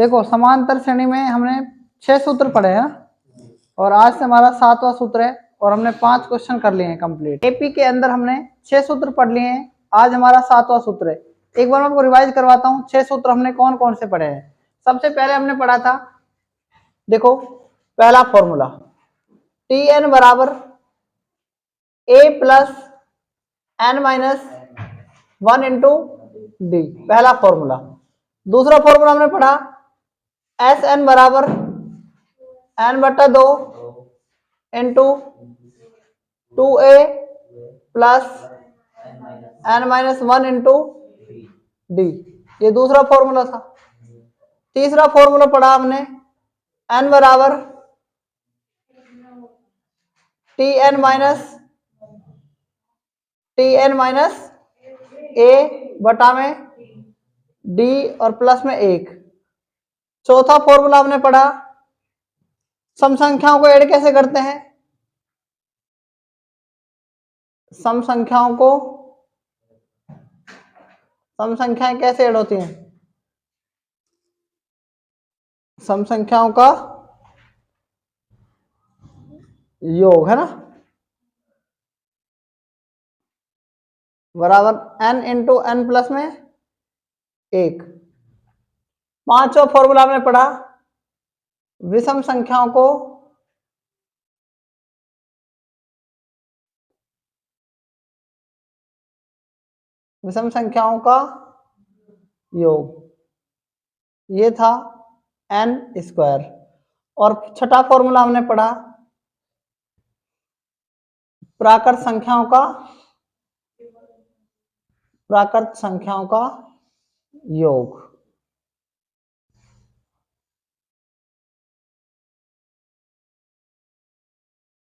देखो समांतर श्रेणी में हमने 6 सूत्र पढ़े हैं और आज से हमारा 7वां सूत्र है और हमने 5 क्वेश्चन कर लिए हैं कंप्लीट। एपी के अंदर हमने 6 सूत्र पढ़ लिए हैं, आज हमारा 7वां सूत्र है। एक बार मैं आपको रिवाइज करवाता हूँ 6 सूत्र हमने कौन कौन से पढ़े हैं। सबसे पहले हमने पढ़ा था, देखो पहला फॉर्मूला टी एन बराबर A plus N minus 1 into D, पहला फॉर्मूला। दूसरा फॉर्मूला हमने पढ़ा एस एन बराबर एन बटा 2 into 2a plus N minus 1 into D, ये दूसरा फॉर्मूला था। तीसरा फॉर्मूला पढ़ा हमने एन बराबर टी एन माइनस ए बटा में डी और प्लस में 1। चौथा फॉर्मूला हमने पढ़ा सम संख्याओं को ऐड कैसे करते हैं, सम संख्याएं कैसे ऐड होती हैं, सम संख्याओं का योग है ना, बराबर एन इंटू एन प्लस में 1। पांचवा फॉर्मूला हमने पढ़ा विषम संख्याओं को का योग, ये था एन स्क्वायर। और छठा फॉर्मूला हमने पढ़ा प्राकृत संख्याओं का योग,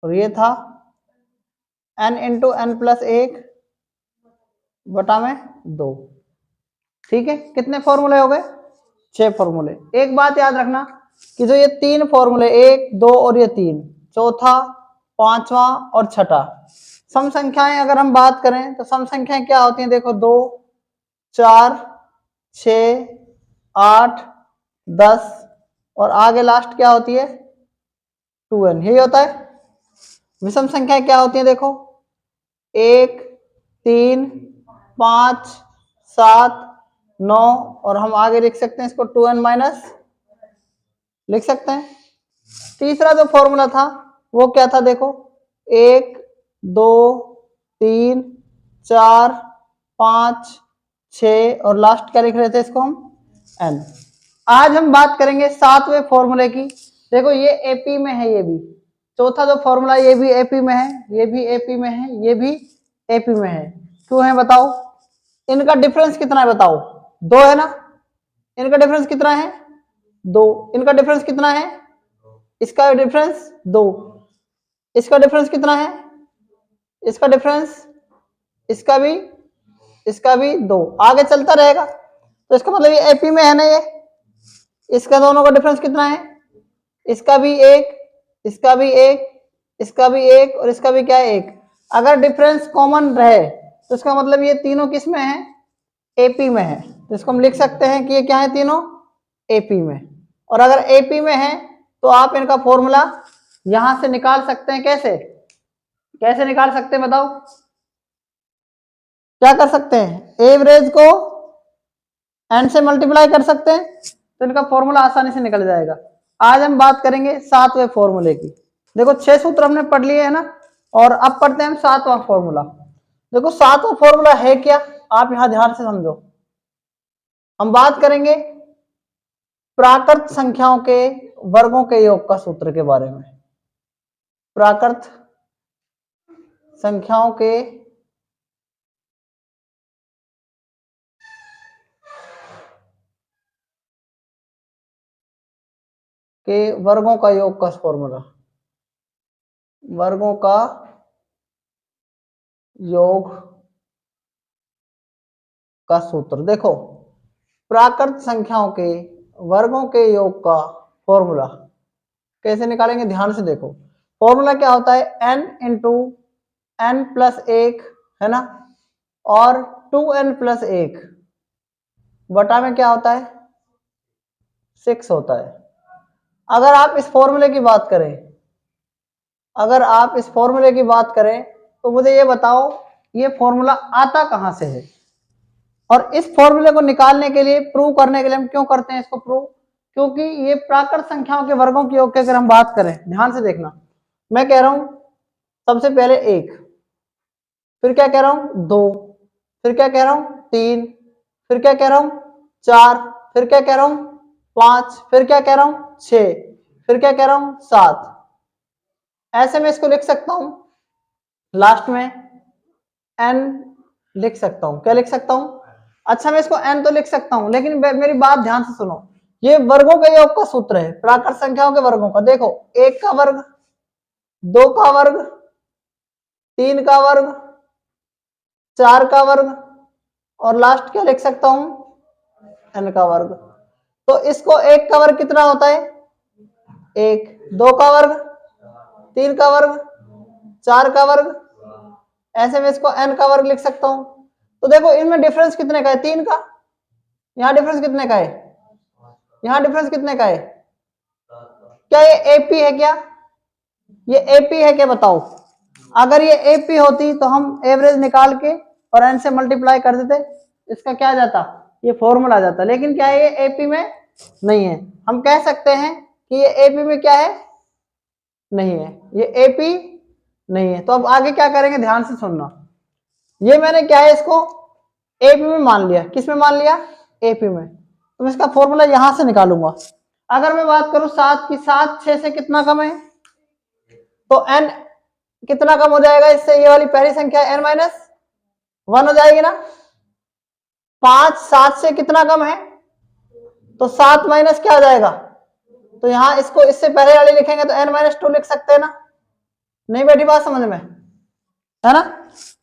और ये था n इंटू एन प्लस 1 बटा में 2। ठीक है, कितने फॉर्मूले हो गए, 6 फॉर्मूले। एक बात याद रखना कि जो ये 3 फॉर्मूले 1, 2 और ये 3, चौथा, पांचवा और छठा, सम संख्याएं अगर हम बात करें तो सम संख्याएं क्या होती हैं, देखो 2, 4, 6, 8, 10 और आगे लास्ट क्या होती है 2n, यही होता है। विषम संख्याएं क्या होती हैं, देखो 1, 3, 5, 7, 9 और हम आगे लिख सकते हैं इसको 2n माइनस लिख सकते हैं। तीसरा जो फॉर्मूला था वो क्या था, देखो 1, 2, 3, 4, 5, 6 और लास्ट क्या लिख रहे थे इसको हम n। आज हम बात करेंगे 7वें फॉर्मूले की। देखो ये एपी में है, ये भी चौथा जो फॉर्मूला ये भी एपी में है, ये भी एपी में है, ये भी एपी में है। क्यों है बताओ, इनका डिफरेंस कितना है बताओ, 2 है ना, इनका डिफरेंस कितना है 2, इनका डिफरेंस कितना है, इसका डिफरेंस 2, इसका डिफरेंस कितना है, इसका डिफरेंस, इसका भी 2, आगे चलता रहेगा। तो इसका मतलब ये एपी में है ना, ये इसका दोनों का डिफरेंस कितना है, इसका भी 1, इसका भी 1, इसका भी 1 और इसका भी क्या है 1। अगर डिफरेंस कॉमन रहे तो इसका मतलब ये तीनों किस में है, एपी में है। तो इसको हम लिख सकते हैं कि ये क्या है, तीनों एपी में। और अगर एपी में है तो आप इनका फॉर्मूला यहां से निकाल सकते हैं। कैसे निकाल सकते हैं बताओ, क्या कर सकते हैं, एवरेज को एन से मल्टीप्लाई कर सकते हैं तो इनका फॉर्मूला आसानी से निकल जाएगा। आज हम बात करेंगे 7वें फॉर्मूले की। देखो 6 सूत्र हमने पढ़ लिए है ना, और अब पढ़ते हैं हम 7वां फॉर्मूला। देखो 7वां फॉर्मूला है क्या, आप यहां ध्यान से समझो। हम बात करेंगे प्राकृत संख्याओं के वर्गों के योग का सूत्र के बारे में। प्राकृत संख्याओं के वर्गों का योग का फॉर्मूला, वर्गों का योग का सूत्र। देखो प्राकृत संख्याओं के वर्गों के योग का फॉर्मूला कैसे निकालेंगे, ध्यान से देखो। फॉर्मूला क्या होता है, n इंटू एन प्लस 1 है ना, और 2n प्लस 1 बटा में क्या होता है 6 होता है। अगर आप इस फॉर्मूले की बात करें, अगर आप इस फॉर्मूले की बात करें तो मुझे ये बताओ ये फॉर्मूला आता कहां से है, और इस फॉर्मूले को निकालने के लिए, प्रूव करने के लिए हम क्यों करते हैं इसको प्रूव, क्योंकि ये प्राकृत संख्याओं के वर्गों की योग की अगर हम बात करें, ध्यान से देखना, मैं कह रहा हूं सबसे पहले 1, फिर क्या कह रहा हूं 2, फिर क्या कह रहा हूं 3, फिर क्या कह रहा हूं 4, फिर क्या कह रहा हूं 5, फिर क्या कह रहा हूं 6, फिर क्या कह रहा हूं 7। ऐसे में इसको लिख सकता हूं लास्ट में n लिख सकता हूं। क्या लिख सकता हूं? अच्छा, मैं इसको n तो लिख सकता हूं, लेकिन मेरी बात ध्यान से सुनो, ये वर्गों के योग का सूत्र है, प्राकृत संख्याओं के वर्गों का। देखो 1 का वर्ग, 2 का वर्ग, 3 का वर्ग, 4 का वर्ग, और लास्ट क्या लिख सकता हूं n का वर्ग। तो इसको 1 का वर्ग कितना होता है 1, 2 का वर्ग, 3 का वर्ग, 4 का वर्ग, ऐसे में इसको n का वर्ग लिख सकता हूं। तो देखो इनमें डिफरेंस कितने का है 3 का, यहां डिफरेंस कितने का है, यहां डिफरेंस कितने का है, क्या ये एपी है, क्या ये एपी है क्या बताओ। अगर ये एपी होती तो हम एवरेज निकाल के और n से मल्टीप्लाई कर देते, इसका क्या आ जाता, ये फॉर्मूला आ जाता। लेकिन क्या है ये एपी में नहीं है, हम कह सकते हैं कि ये एपी में क्या है, नहीं है, ये एपी नहीं है। तो अब आगे क्या करेंगे, ध्यान से सुनना, ये मैंने क्या है इसको एपी में मान लिया, किस में मान लिया, एपी में, तो मैं इसका फॉर्मूला यहां से निकालूंगा। अगर मैं बात करूं 7 की, 7 6 से कितना कम है, तो n कितना कम हो जाएगा इससे, ये वाली पहली संख्या n माइनस 1 हो जाएगी ना। 5 7 से कितना कम है, तो 7 माइनस क्या हो जाएगा, तो यहां इसको इससे पहले वाली लिखेंगे तो n माइनस 2 लिख सकते हैं ना। नहीं बैठी बात समझ में, है ना।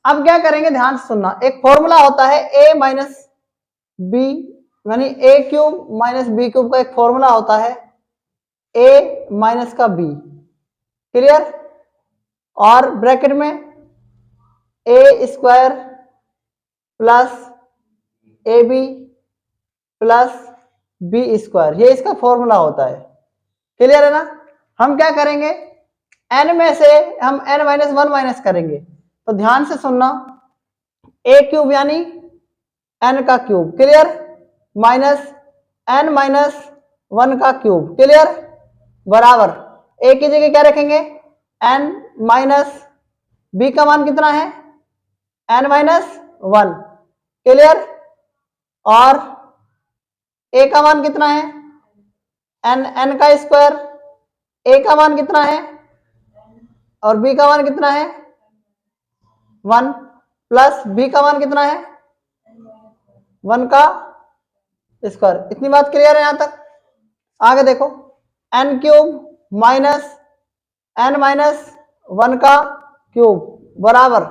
अब क्या करेंगे, ध्यान से सुनना, एक फॉर्मूला होता है a माइनस बी, यानी a cube minus B cube का एक फॉर्मूला होता है a माइनस का b, क्लियर, और ब्रैकेट में a square plus A B plus B square, ये इसका फॉर्मूला होता है, क्लियर है ना। हम क्या करेंगे, n में से हम n माइनस 1 माइनस करेंगे, तो ध्यान से सुनना, a क्यूब यानी n का cube, clear, minus n minus 1 का क्यूब, क्लियर, बराबर a की जगह क्या रखेंगे n माइनस b का मान कितना है n माइनस 1, क्लियर, और a का मान कितना है n का स्क्वायर, a का मान कितना है और b का मान कितना है 1, प्लस b का मान कितना है 1 का स्क्वायर। इतनी बात क्लियर है यहां तक। आगे देखो n cube minus n minus 1 का क्यूब बराबर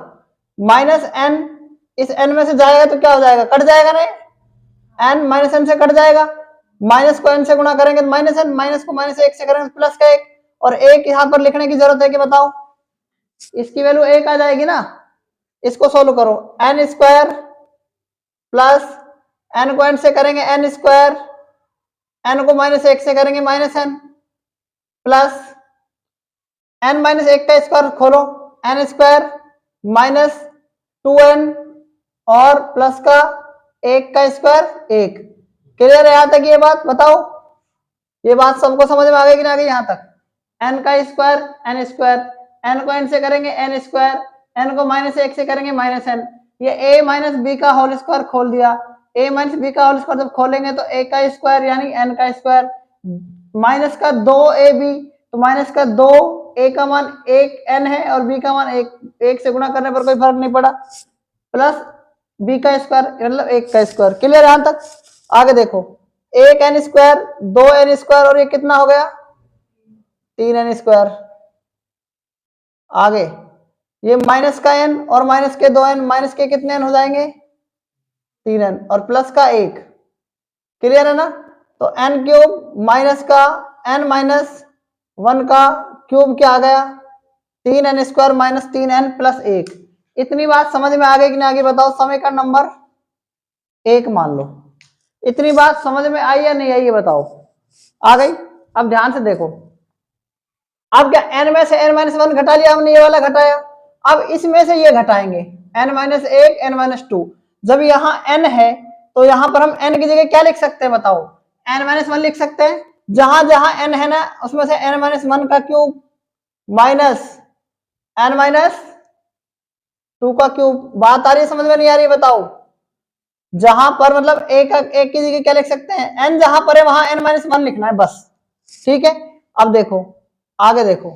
माइनस n, इस n में से जाएगा तो क्या हो जाएगा, कट जाएगा, नहीं n माइनस n से कट जाएगा, माइनस को n से गुणा करेंगे तो माइनस n, माइनस को माइनस 1 से करेंगे प्लस का 1, और 1 यहां पर लिखने की जरूरत है कि बताओ, इसकी वैल्यू 1 आ जाएगी ना। इसको सोल्व करो, n स्क्वायर प्लस n को n से करेंगे n स्क्वायर, n को माइनस 1 से करेंगे minus n, plus n minus 1 का स्क्वायर खोलो, n स्क्वायर माइनस 2n और प्लस का 1 का स्क्वायर 1, क्लियर है यहां तक ये बात, बताओ ये बात सबको समझ में आ गई कि ना आ गई यहां तक। n का स्क्वायर n स्क्वायर, n को n से करेंगे n स्क्वायर, n को माइनस 1 से करेंगे माइनस n, ये a माइनस बी का होल स्क्वायर खोल दिया, a माइनस बी का होल स्क्वायर जब खोलेंगे तो a का स्क्वायर यानी n का स्क्वायर, माइनस का 2ab, तो माइनस का 2, a का मान 1 n है और b का मान 1 से गुणा करने पर कोई फर्क नहीं पड़ा, प्लस b का स्क्वायर मतलब 1 का स्क्वायर, क्लियर यहां तक। आगे देखो 1 n स्क्वायर 2 n स्क्वायर और ये कितना हो गया 3 n स्क्वायर। आगे ये माइनस का n और माइनस के 2 n, माइनस के कितने n हो जाएंगे 3 n और प्लस का 1, क्लियर है ना। तो n क्यूब माइनस का n माइनस 1 का क्यूब क्या आ गया 3 n square minus 3 n plus 1। इतनी बात समझ में आ गई कि नहीं आगे बताओ, समीकरण नंबर 1 मान लो। इतनी बात समझ में आई या नहीं आई ये बताओ। आ गई। अब ध्यान से देखो, अब क्या n में से n-1 घटा लिया हमने, ये वाला घटाया, अब इसमें से ये घटाएंगे n-1 n-2। जब यहाँ n है तो यहाँ पर हम n की जगह क्या लिख सकते हैं बताओ, n-1 लिख सकते हैं। जहां जहां n है ना उसमें से n-1 का क्यूब माइनस n-2 का क्यूब। बात आ रही है समझ में नहीं आ रही बताओ। जहां पर मतलब एक की जगह क्या लिख सकते हैं, n जहां पर है वहां n-1 लिखना है बस, ठीक है। अब देखो आगे देखो,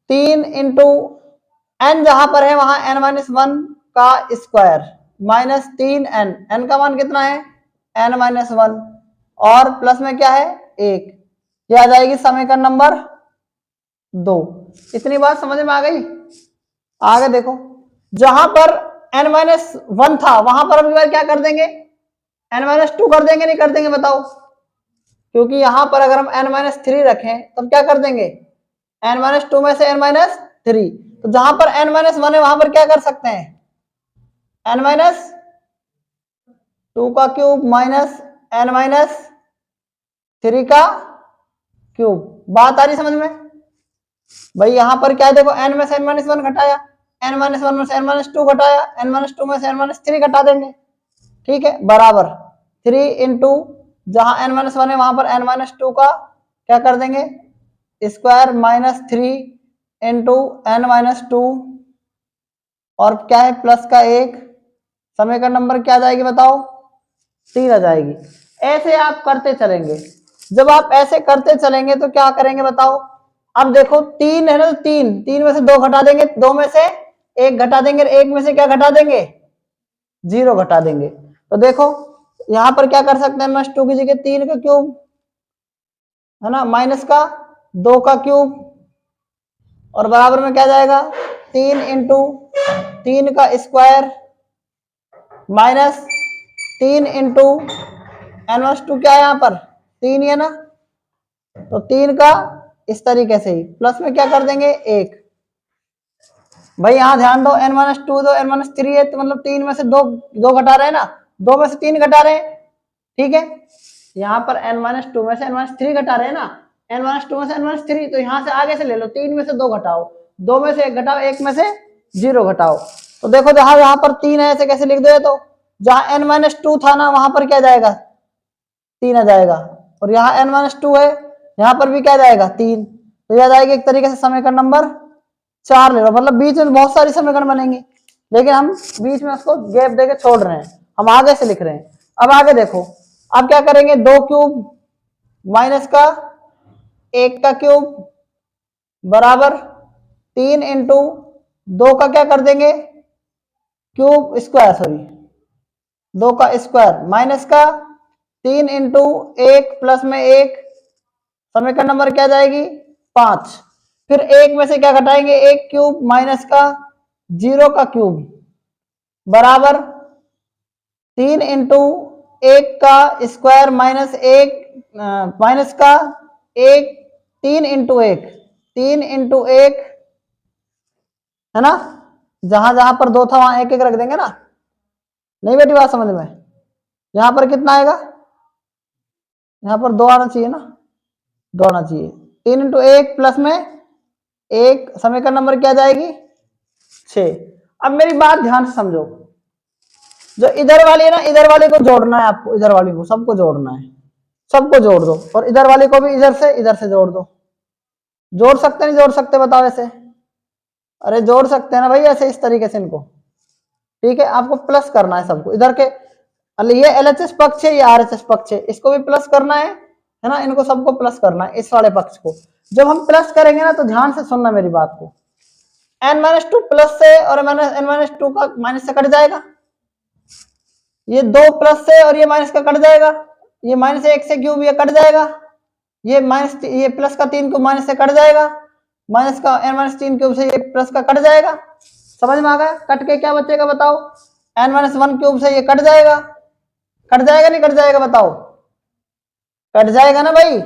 3 इंटू n जहां पर है वहां n-1 का स्क्वायर माइनस 3n, n का मान कितना है n-1 और प्लस में क्या है 1, ये आ जाएगी समीकरण नंबर 2। इतनी बात समझ में आ गई। आगे देखो, जहां पर n-1 था वहां पर हम क्या कर देंगे, n-2 कर देंगे, नहीं कर देंगे बताओ, क्योंकि यहां पर अगर हम n-3 रखें तब क्या कर देंगे, n-2 में से n-3, तो जहां पर n-1 है वहां पर क्या कर सकते हैं, n-2 का क्यूब माइनस n-3 का क्यूब। बात आ रही समझ में भाई। यहां पर क्या है देखो, n में से n-1 घटाया, n-1 में से n-2 घटाया, n-2 में से n-3 घटा देंगे, ठीक है, बराबर 3 इंटू जहां n-1 है वहां पर n-2 का क्या कर देंगे स्क्वायर माइनस 3 इंटू n-2 और क्या है प्लस का 1, समीकरण नंबर क्या आ जाएगी बताओ 3 आ जाएगी। ऐसे आप करते चलेंगे। जब आप ऐसे करते चलेंगे तो क्या करेंगे बताओ, अब देखो 3 है ना, तो 3 में से 2 घटा देंगे, 2 में से 1 घटा देंगे, 1 में से क्या घटा देंगे 0 घटा देंगे। तो देखो यहां पर क्या कर सकते हैं, -2 की जगह 3 का क्यूब है ना, माइनस का 2 का क्यूब और बराबर में क्या जाएगा 3 इंटू 3 का स्क्वायर माइनस 3 इंटू n-2 क्या है यहाँ पर 3 है ना, तो 3 का इस तरीके से ही प्लस में क्या कर देंगे 1। भाई यहाँ ध्यान दो, n-2 तो n-3 है, तो मतलब 3 में से 2 घटा रहे हैं ना, 2 में से 3 घटा रहे हैं, ठीक है। यहाँ पर n-2 में से n-3 घटा रहे हैं ना, n-2 में से n-3, तो यहाँ से आगे से ले लो, 3 में से 2 घटाओ, 2 में से 1 घटाओ, 1 में से 0 घटाओ। तो देखो जहां यहाँ पर 3 है ऐसे कैसे लिख दो, तो जहां n-2 था ना वहां पर क्या जाएगा 3 आ जाएगा, और यहाँ n-2 है यहाँ पर भी क्या जाएगा 3, तो यह जाएगी एक तरीके से समीकरण नंबर 4 ले लो। मतलब बीच में बहुत सारी समीकरण बनेंगी, लेकिन हम बीच में उसको गैप देके छोड़ रहे हैं, हम आगे से लिख रहे हैं। अब आगे देखो, अब क्या करेंगे 2 क्यूब माइनस का 1 का क्यूब बराबर 3 इंटू 2 का क्या कर देंगे क्यूब स्क्वायर, सॉरी 2 का स्क्वायर माइनस का 3 इंटू 1 प्लस में 1, समीकरण नंबर क्या जाएगी 5। फिर 1 में से क्या घटाएंगे 1 क्यूब माइनस का 0 का क्यूब बराबर 3 इंटू 1 का स्क्वायर माइनस 1 माइनस का 1, 3 इंटू 1, 3 इंटू 1 है ना, जहां जहां पर 2 था वहां 1 1 रख देंगे ना, नहीं बेटी बात समझ में। यहां पर कितना आएगा, यहां पर 2 आना चाहिए ना, 2 आना चाहिए, 3 इंटू 1 प्लस में 1, समीकरण नंबर क्या जाएगी 6। अब मेरी बात ध्यान से समझो, जो इधर वाली है ना, इधर वाले को जोड़ना है आपको, इधर वाली को सबको जोड़ना है, सबको जोड़ दो, और इधर वाले को भी इधर से जोड़ दो। जोड़ सकते नहीं जोड़ सकते बताओ ऐसे, अरे जोड़ सकते हैं ना भाई ऐसे, इस तरीके से इनको, ठीक है। आपको प्लस करना है सबको, इधर के ये LHS पक्ष है, ये RHS पक्ष है, इसको भी प्लस करना है ना, इनको सबको प्लस करना है, इस वाले पक्ष को। जब हम प्लस करेंगे ना तो ध्यान से सुनना मेरी बात को, n-2 प्लस से और n-2 का माइनस से कट जाएगा, ये 2 प्लस से और ये माइनस का कट जाएगा, ये माइनस 1 से क्यूब ये कट जाएगा, ये माइनस ये प्लस का 3 क्यूब माइनस से कट जाएगा, माइनस का n-3 क्यूब से ये प्लस का कट जाएगा। समझ में आ गया, कट के क्या बचेगा बताओ, n-1 क्यूब से ये कट जाएगा, कट जाएगा नहीं कट जाएगा बताओ, कट जाएगा ना भाई,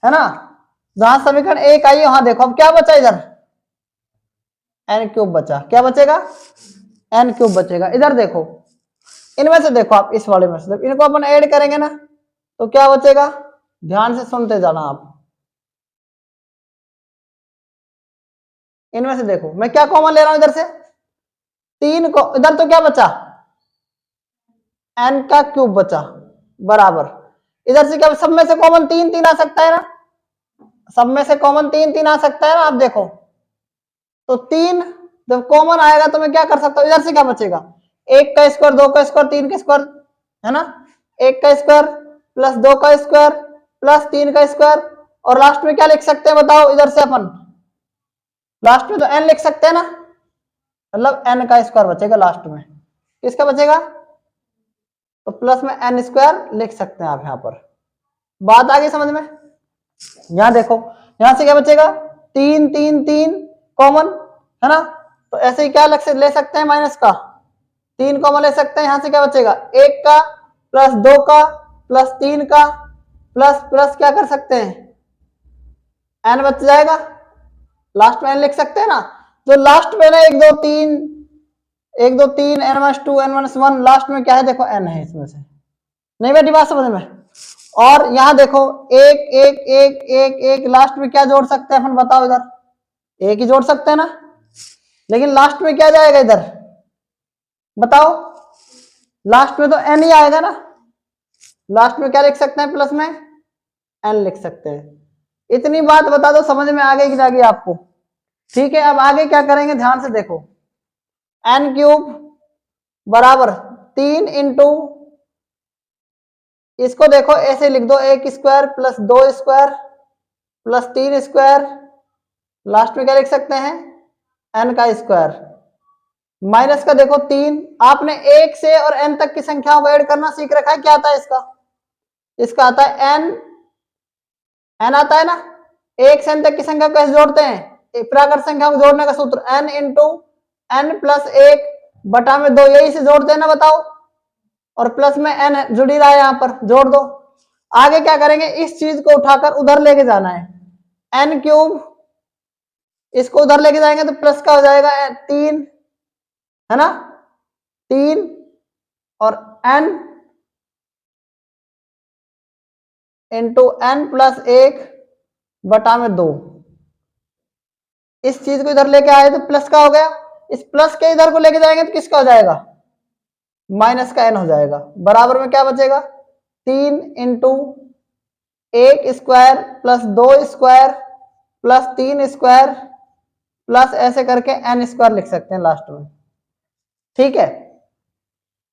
है ना। जहां समीकरण 1 आई वहां देखो अब क्या बचा, इधर n क्यूब बचा, क्या बचेगा n क्यूब बचेगा। इधर देखो, इनमें से देखो आप, इस वाले में से इनको अपन ऐड करेंगे ना, तो क्या बचेगा, ध्यान से सुनते जाना आप। इनमें से देखो मैं क्या कॉमन ले रहा हूं, इधर से 3 को, इधर तो क्या बचा, n का क्यूब बचा, बराबर इधर से क्या, सब में से कॉमन 3 3 आ सकता है ना, सब में से कॉमन 3 3 आ सकता है ना, आप देखो तो 3 जब कॉमन आएगा तो मैं क्या कर सकता हूं, इधर से क्या बचेगा, 1 का स्क्वायर, 2 का स्क्वायर, 3 का स्क्वायर, है ना, 1 का स्क्वायर प्लस 2 का स्क्वायर प्लस 3 का स्क्वायर, और लास्ट में क्या लिख सकते हैं बताओ, इधर से अपन लास्ट में तो n लिख सकते हैं ना, मतलब n का स्क्वायर बचेगा लास्ट में, किसका बचेगा, तो प्लस में n स्क्वायर लिख सकते हैं आप, यहां पर बात आ गई समझ में। यहां देखो, यहां से क्या बचेगा, 3 3 3 कॉमन, है ना, तो ऐसे ही क्या ले सकते हैं, माइनस का 3 कॉमन ले सकते हैं, यहां से क्या बचेगा, 1 का प्लस 2 का प्लस 3 का प्लस प्लस क्या कर सकते हैं, n बच जाएगा, लास्ट में n लिख सकते हैं ना, जो लास्ट में ना 1 2 3 n-2 n-1 लास्ट में क्या है, देखो n है इसमें से, नहीं बेटी बात समझ में। और यहां देखो 1 1 1 1 1 लास्ट में क्या जोड़ सकते हैं अपन, बताओ, इधर 1 ही जोड़ सकते हैं ना, लेकिन लास्ट में क्या जाएगा इधर, बताओ, लास्ट में तो n ही आएगा ना, लास्ट में क्या लिख सकते हैं, प्लस में n लिख सकते हैं। इतनी बात बता दो, समझ में आ गई कि जाएगी आपको, ठीक है। अब आगे क्या करेंगे, ध्यान से देखो, n क्यूब बराबर 3 इंटू, इसको देखो ऐसे लिख दो, 1 square plus 2 square plus 3 square, last में क्या लिख सकते हैं, n का स्क्वायर, माइनस का देखो 3, आपने 1 से और n तक की संख्याओं को ऐड करना सीख रखा है, क्या आता है इसका, इसका आता है n आता है ना, 1 से n तक की संख्या को कैसे जोड़ते हैं, प्राकृत संख्या को जोड़ने का सूत्र n इंटू n प्लस 1 बटा में 2, यही से जोड़ते हैं ना, बताओ, और प्लस में n जुड़ी रहा है, यहां पर जोड़ दो। आगे क्या करेंगे, इस चीज को उठाकर उधर लेके जाना है, n क्यूब, इसको उधर लेके जाएंगे तो प्लस का हो जाएगा 3, है ना, 3 और n इंटू n प्लस 1 बटा में 2, इस चीज को इधर लेके आए तो प्लस का हो गया, इस प्लस के इधर को लेके जाएंगे तो किसका हो जाएगा, माइनस का n हो जाएगा, बराबर में क्या बचेगा, 3 into 1 square plus 2 square plus 3 square plus ऐसे करके n स्क्वायर लिख सकते हैं लास्ट में, ठीक है।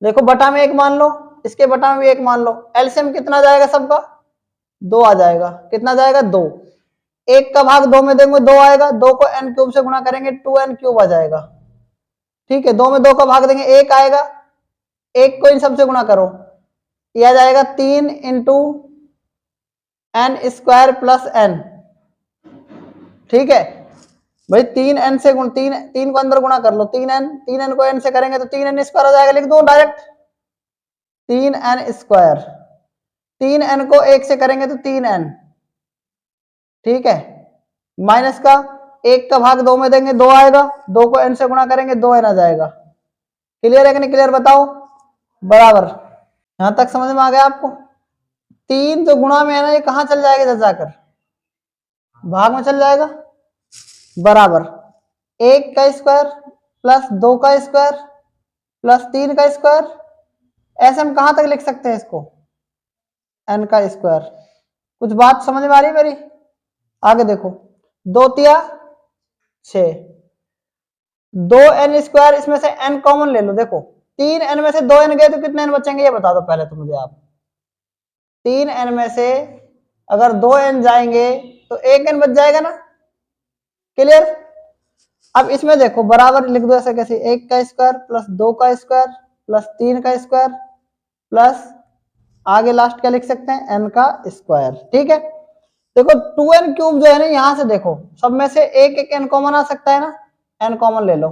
देखो बटा में 1 मान लो, इसके बटा में भी 1 मान लो, एलसीएम कितना जाएगा सबका, 2 आ जाएगा, कितना जाएगा 2, 1 का भाग 2 में देंगे 2 आएगा, 2 को n क्यूब से गुणा करेंगे 2n क्यूब आ जाएगा, ठीक है, 2 में 2 का भाग देंगे 1 आएगा, 1 को इन सबसे गुणा करो, यह आ जाएगा 3 into n square plus n, ठीक है भाई, 3n से गुण 3 को अंदर गुणा कर लो, 3n को n से करेंगे तो 3n स्क्वायर हो जाएगा, लिख दो डायरेक्ट 3n स्क्वायर, 3n को 1 से करेंगे तो 3n, ठीक है, माइनस का 1 का भाग 2 में देंगे 2 आएगा, 2 को n से गुणा करेंगे 2n आ जाएगा, क्लियर है कि नहीं क्लियर, बताओ, बराबर, यहां तक समझ में आ गया आपको। 3 जो गुणा में है ना, ये कहां चल जाएगा, इधर जाकर भाग में चल जाएगा, बराबर 1 का स्क्वायर प्लस 2 का स्क्वायर प्लस 3 का स्क्वायर, ऐसे हम कहां तक लिख सकते हैं इसको, n का स्क्वायर। कुछ बात समझ में आ रही मेरी, आगे देखो, 2 तिया 6, 2n स्क्वायर, इसमें से n कॉमन ले लो, देखो 3n में से 2n गए तो कितने n बचेंगे, ये बता दो पहले तो मुझे आप, 3n में से अगर 2n जाएंगे तो 1n बच जाएगा ना, क्लियर। अब इसमें देखो बराबर लिख दो ऐसे कैसे, 1 का स्क्वायर प्लस 2 का स्क्वायर प्लस 3 का स्क्वायर प्लस आगे लास्ट क्या लिख सकते हैं, n का स्क्वायर, ठीक है। देखो 2n क्यूब जो है ना, यहां से देखो सब में से एक एक n कॉमन आ सकता है ना, n कॉमन ले लो,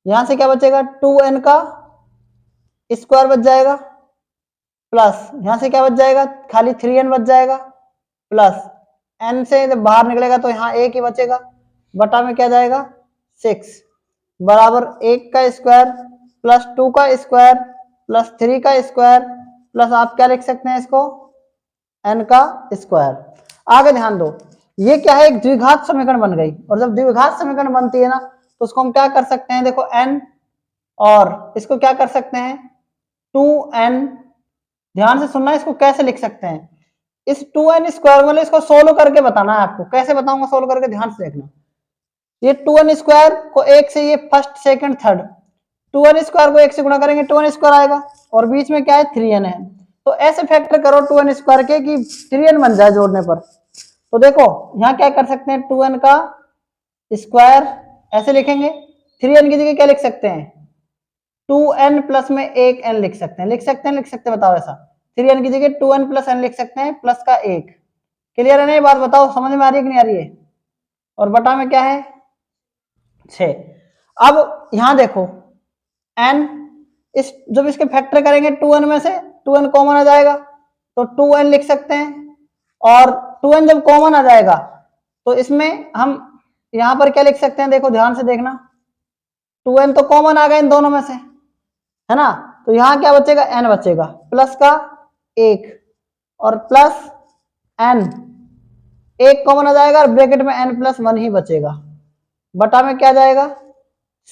यहां से क्या बचेगा, 2n का स्क्वायर बच जाएगा प्लस यहां से क्या बच जाएगा, खाली 3n बच जाएगा प्लस n से जब बाहर निकलेगा तो यहाँ एक ही बचेगा, बटा में क्या जाएगा 6, बराबर 1 का स्क्वायर प्लस 2 का स्क्वायर प्लस 3 का स्क्वायर प्लस आप क्या लिख सकते हैं इसको n का स्क्वायर। आगे ध्यान दो, ये क्या है, एक द्विघात समीकरण बन गई, और जब द्विघात समीकरण बनती है ना तो उसको हम क्या कर सकते हैं, देखो n, और इसको क्या कर सकते हैं 2n, ध्यान से सुनना, इसको कैसे लिख सकते हैं, इस 2n स्क्वायर वाले इसको सोल्व करके बताना है आपको। कैसे बताऊंगा सोल्व करके, ध्यान से देखना। ये 2n स्क्वायर को एक से, ये first second third, 2n square को एक से गुणा करेंगे 2n स्क्वायर आएगा, और बीच में क्या है 3n है, तो ऐसे फैक्टर करो 2n स्क्वायर के कि 3n बन जाए जोड़ने पर। तो देखो यहाँ क्या कर सकते हैं, 2n का स्क्वायर ऐसे लिखेंगे, 3n की जगह क्या लिख सकते हैं 2n प्लस में एक n लिख सकते हैं, लिख सकते हैं, लिख सकते हैं, बताओ ऐसा, 3n की जगह 2n प्लस n लिख सकते हैं, प्लस का एक। क्लियर है ना ये बात, बताओ समझ में आ रही है कि नहीं आ रही है। और बटा में क्या है 6। अब यहां देखो n, इस जब इसके फैक्टर करेंगे 2n में से 2n कॉमन आ जाएगा तो 2n लिख सकते हैं, और 2n जब कॉमन आ जाएगा तो इसमें हम यहां पर क्या लिख सकते हैं, देखो ध्यान से देखना, 2n तो कॉमन आ गया इन दोनों में से, है ना, तो यहां क्या बचेगा n बचेगा, प्लस का एक, और प्लस n, एक कॉमन आ जाएगा और ब्रैकेट में n प्लस 1 ही बचेगा, बटा में क्या जाएगा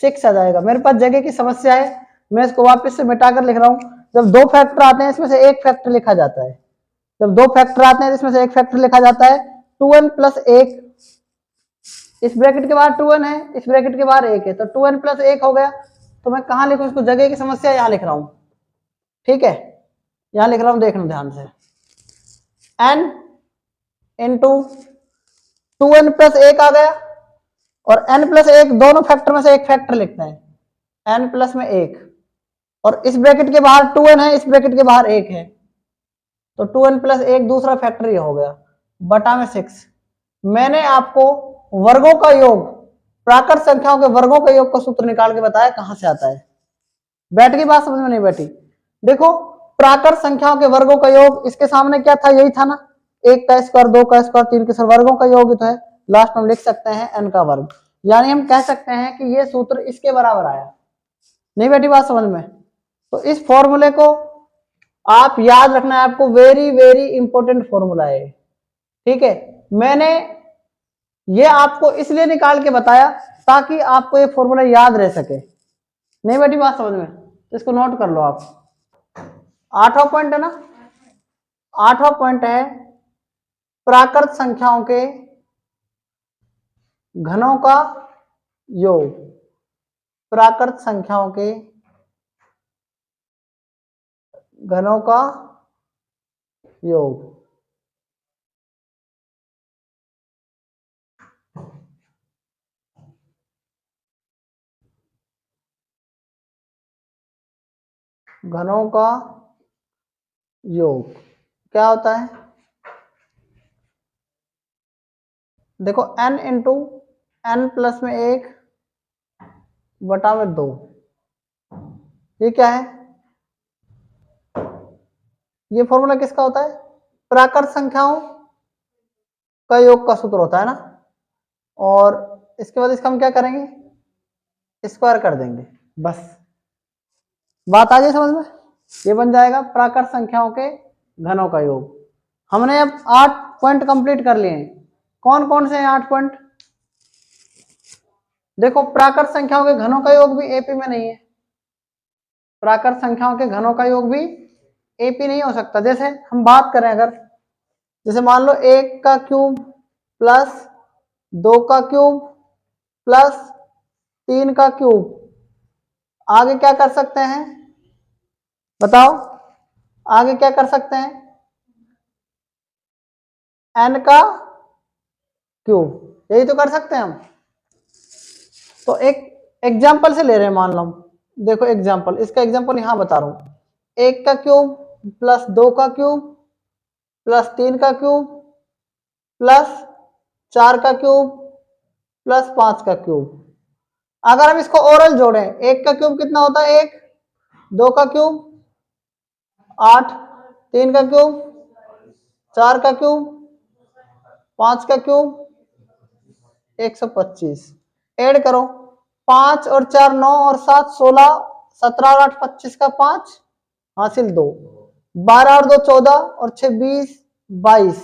6 आ जाएगा। मेरे पास जगह की समस्या है, मैं इसको वापस से मिटाकर लिख रहा हूं। जब दो फैक्टर आते हैं इसमें से एक फैक्टर लिखा जाता है, जब दो फैक्टर आते हैं इसमें से एक फैक्टर लिखा जाता है, 2n प्लस एक, इस ब्रैकेट के बाहर 2n है, इस ब्रैकेट के बाहर एक है, तो 2n प्लस एक हो गया। तो मैं कहां लिखूं इसको, जगह की समस्या यहां लिख रहा हूं, ठीक है, यहां लिख रहा हूं, देखना ध्यान से, n इंटू 2n प्लस एक आ गया, और n प्लस एक, दोनों फैक्टर में से एक फैक्टर लिखते हैं, n प्लस में एक, और इस ब्रैकेट के बाहर 2n है, इस ब्रैकेट के बाहर एक है, तो 2n प्लस एक दूसरा फैक्टर ये हो गया, बटा में 6। मैंने आपको वर्गों का योग, प्राकृत संख्याओं के वर्गों का योग का सूत्र निकाल के बताया, कहां से आता है। बैठ गई बात, समझ में नहीं बैठी। देखो प्राकृत संख्याओं के वर्गों का योग, इसके सामने क्या था, यही था ना, एक का स्क्वायर, दो का स्क्वायर, तीन के स्क्वायर, वर्गों का योग तो है, लास्ट में लिख सकते हैं n का वर्ग, यानी हम कह सकते हैं कि ये सूत्र इसके बराबर आया। नहीं बैठी बात समझ में। तो इस फॉर्मूले को आप याद रखना है, आपको वेरी वेरी इंपॉर्टेंट फॉर्मूला है, ठीक है। मैंने ये आपको इसलिए निकाल के बताया ताकि आपको ये फॉर्मूला याद रह सके। नहीं बैठी बात समझ में, तो इसको नोट कर लो आप। 8वां पॉइंट है ना, 8वां पॉइंट है प्राकृत संख्याओं के घनों का योग, प्राकृत संख्याओं के घनों का योग। घनों का योग क्या होता है, देखो n इंटू n प्लस में एक बटा में 2, ये क्या है, ये फॉर्मूला किसका होता है, प्राकृत संख्याओं का योग का सूत्र होता है ना, और इसके बाद इसका हम क्या करेंगे, स्क्वायर कर देंगे, बस बात आ गई समझ में। ये बन जाएगा प्राकृत संख्याओं के घनों का योग। हमने अब 8 पॉइंट कंप्लीट कर लिए हैं। कौन कौन से हैं 8 पॉइंट, देखो प्राकृत संख्याओं के घनों का योग भी एपी में नहीं है, प्राकृत संख्याओं के घनों का योग भी एपी नहीं हो सकता। जैसे हम बात करें अगर, जैसे मान लो 1 का क्यूब प्लस 2 का क्यूब प्लस 3 का क्यूब, आगे क्या कर सकते हैं बताओ, आगे क्या कर सकते हैं, n का क्यूब, यही तो कर सकते हैं हम। तो एक एग्जाम्पल से ले रहे हैं, मान लो देखो एग्जाम्पल, इसका एग्जाम्पल यहां बता रहा हूं, 1 का क्यूब प्लस 2 का क्यूब प्लस 3 का क्यूब प्लस 4 का क्यूब प्लस 5 का क्यूब। अगर हम इसको ओरल जोड़ें, 1 का क्यूब कितना होता है 1, 2 का क्यूब 8, 3 का क्यूब 4 का क्यूब 5 का क्यूब 125। ऐड करो, 5 और 4 9 और 7 16, 17 और 8 25 का 5 हासिल 2, 12 और 2 14 और 6 20 22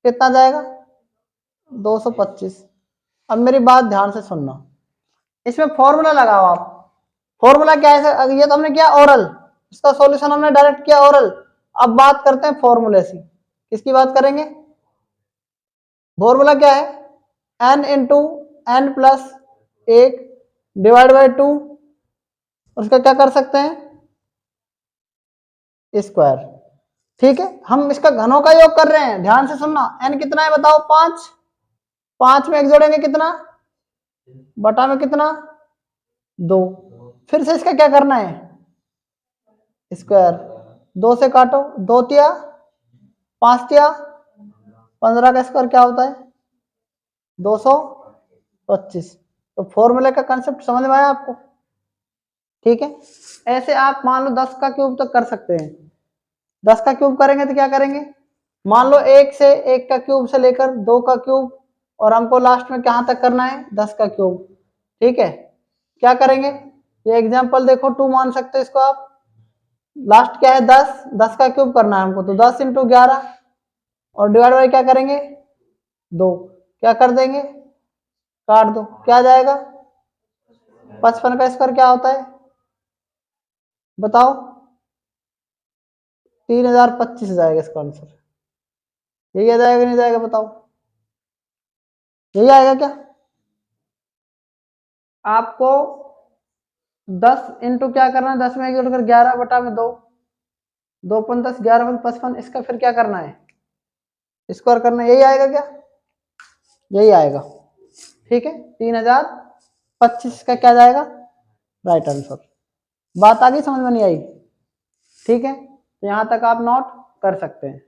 कितना जाएगा 225। अब मेरी बात ध्यान से सुनना, इसमें फॉर्मूला लगाओ आप। फॉर्मूला क्या है सर? ये तो हमने किया ओरल, इसका सॉल्यूशन हमने डायरेक्ट किया ओरल। अब बात करते हैं फॉर्मूले से। किसकी बात करेंगे? फॉर्मूला क्या है? n into N plus 1 divide by 2, उसका क्या कर सकते हैं? स्क्वायर। ठीक है, हम इसका घनों का योग कर रहे हैं, ध्यान से सुनना। n कितना है बताओ? 5। 5 में एक जोड़ेंगे कितना? बटा में कितना? 2। फिर से इसका क्या करना है? स्क्वायर। 2 से काटो, 2 तिया 5 तिया 15 का स्क्वायर क्या होता है? 225। तो फॉर्मूले का कंसेप्ट समझ में आया आपको? ठीक है, ऐसे आप मान लो 10 का क्यूब तक कर सकते हैं। 10 का क्यूब करेंगे तो क्या करेंगे? मान लो 1 का क्यूब से लेकर 2 का क्यूब, और हमको लास्ट में कहाँ तक करना है? 10 का क्यूब। ठीक है, क्या करेंगे? ये एग्जांपल देखो 2 मान सकते हो इसको आप। लास्ट क्या है? 10। 10 का क्यूब करना है हमको, तो 10 इंटू 11 और डिवाइड बाई क्या करेंगे? 2। क्या कर देंगे? काट दो, क्या जाएगा? 55 का स्क्वायर क्या होता है बताओ? 3025 जाएगा इसका आंसर। यही आ जाएगा नहीं जाएगा बताओ? यही आएगा क्या? आपको 10 इंटू क्या करना है? 10 में एक जोड़कर 11 बटा में 2, 2 5 10 11 5 55। इसका फिर क्या करना है? स्क्वायर करना है। यही आएगा क्या? यही आएगा। ठीक है, 3025 का क्या जाएगा? Right answer. बात आ गई समझ में? नहीं आई? ठीक है, तो यहां तक आप नोट कर सकते हैं।